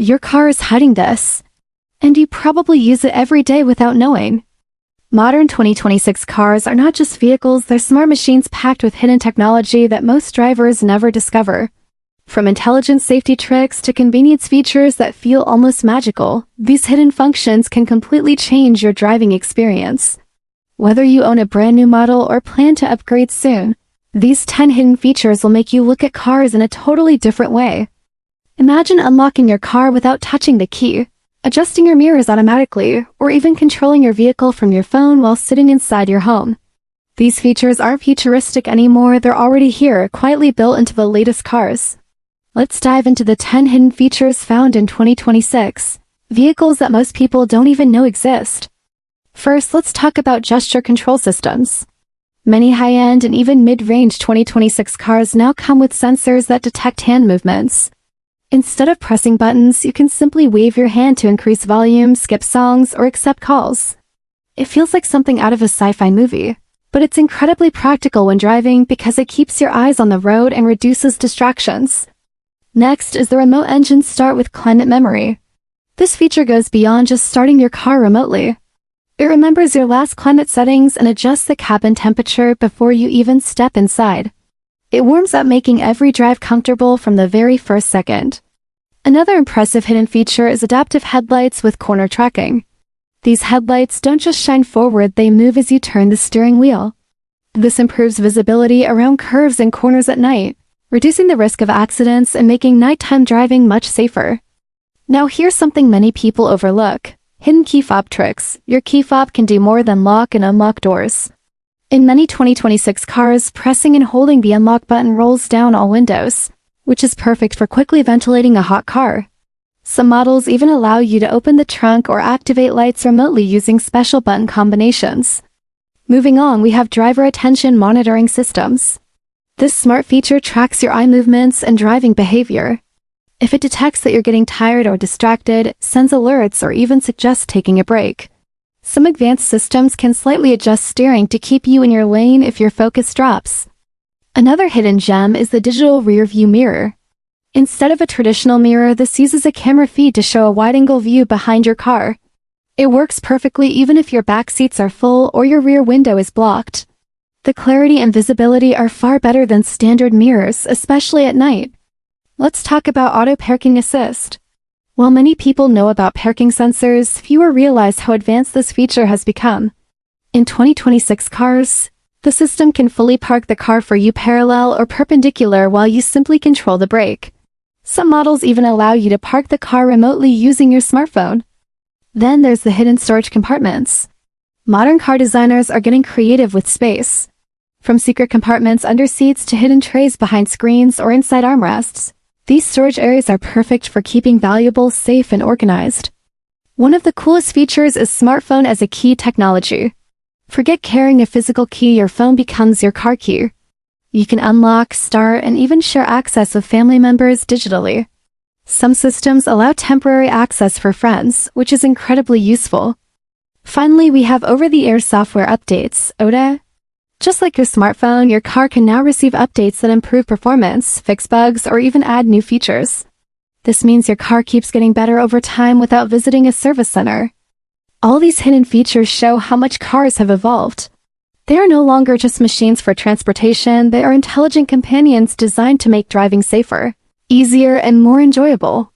Your car is hiding this, and you probably use it every day without knowing. Modern 2026 cars are not just vehicles, they're smart machines packed with hidden technology that most drivers never discover. From intelligent safety tricks to convenience features that feel almost magical, these hidden functions can completely change your driving experience. Whether you own a brand new model or plan to upgrade soon, these 10 hidden features will make you look at cars in a totally different way. Imagine unlocking your car without touching the key, adjusting your mirrors automatically, or even controlling your vehicle from your phone while sitting inside your home. These features aren't futuristic anymore, they're already here, quietly built into the latest cars. Let's dive into the 10 hidden features found in 2026, vehicles that most people don't even know exist. First, let's talk about gesture control systems. Many high-end and even mid-range 2026 cars now come with sensors that detect hand movements. Instead of pressing buttons, you can simply wave your hand to increase volume, skip songs, or accept calls. It feels like something out of a sci-fi movie, but it's incredibly practical when driving because it keeps your eyes on the road and reduces distractions. Next is the remote engine start with climate memory. This feature goes beyond just starting your car remotely. It remembers your last climate settings and adjusts the cabin temperature before you even step inside. It warms up, making every drive comfortable from the very first second. Another impressive hidden feature is adaptive headlights with corner tracking. These headlights don't just shine forward, they move as you turn the steering wheel. This improves visibility around curves and corners at night, reducing the risk of accidents and making nighttime driving much safer. Now here's something many people overlook: hidden key fob tricks. Your key fob can do more than lock and unlock doors. In many 2026 cars, pressing and holding the unlock button rolls down all windows, which is perfect for quickly ventilating a hot car. Some models even allow you to open the trunk or activate lights remotely using special button combinations. Moving on, we have driver attention monitoring systems. This smart feature tracks your eye movements and driving behavior. If it detects that you're getting tired or distracted, sends alerts or even suggests taking a break. Some advanced systems can slightly adjust steering to keep you in your lane if your focus drops. Another hidden gem is the digital rear-view mirror. Instead of a traditional mirror, this uses a camera feed to show a wide-angle view behind your car. It works perfectly even if your back seats are full or your rear window is blocked. The clarity and visibility are far better than standard mirrors, especially at night. Let's talk about auto parking assist. While many people know about parking sensors, fewer realize how advanced this feature has become. In 2026 cars, the system can fully park the car for you parallel or perpendicular while you simply control the brake. Some models even allow you to park the car remotely using your smartphone. Then there's the hidden storage compartments. Modern car designers are getting creative with space. From secret compartments under seats to hidden trays behind screens or inside armrests, these storage areas are perfect for keeping valuables safe and organized. One of the coolest features is smartphone as a key technology. Forget carrying a physical key, your phone becomes your car key. You can unlock, start, and even share access with family members digitally. Some systems allow temporary access for friends, which is incredibly useful. Finally, we have over-the-air software updates, OTA. Just like your smartphone, your car can now receive updates that improve performance, fix bugs, or even add new features. This means your car keeps getting better over time without visiting a service center. All these hidden features show how much cars have evolved. They are no longer just machines for transportation, they are intelligent companions designed to make driving safer, easier, and more enjoyable.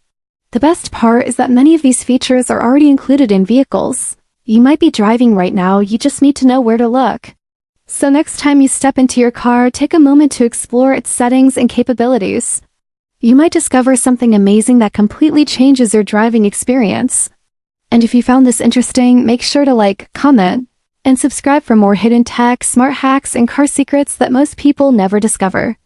The best part is that many of these features are already included in vehicles. You might be driving right now, you just need to know where to look. So next time you step into your car, take a moment to explore its settings and capabilities. You might discover something amazing that completely changes your driving experience. And if you found this interesting, make sure to like, comment, and subscribe for more hidden tech, smart hacks, and car secrets that most people never discover.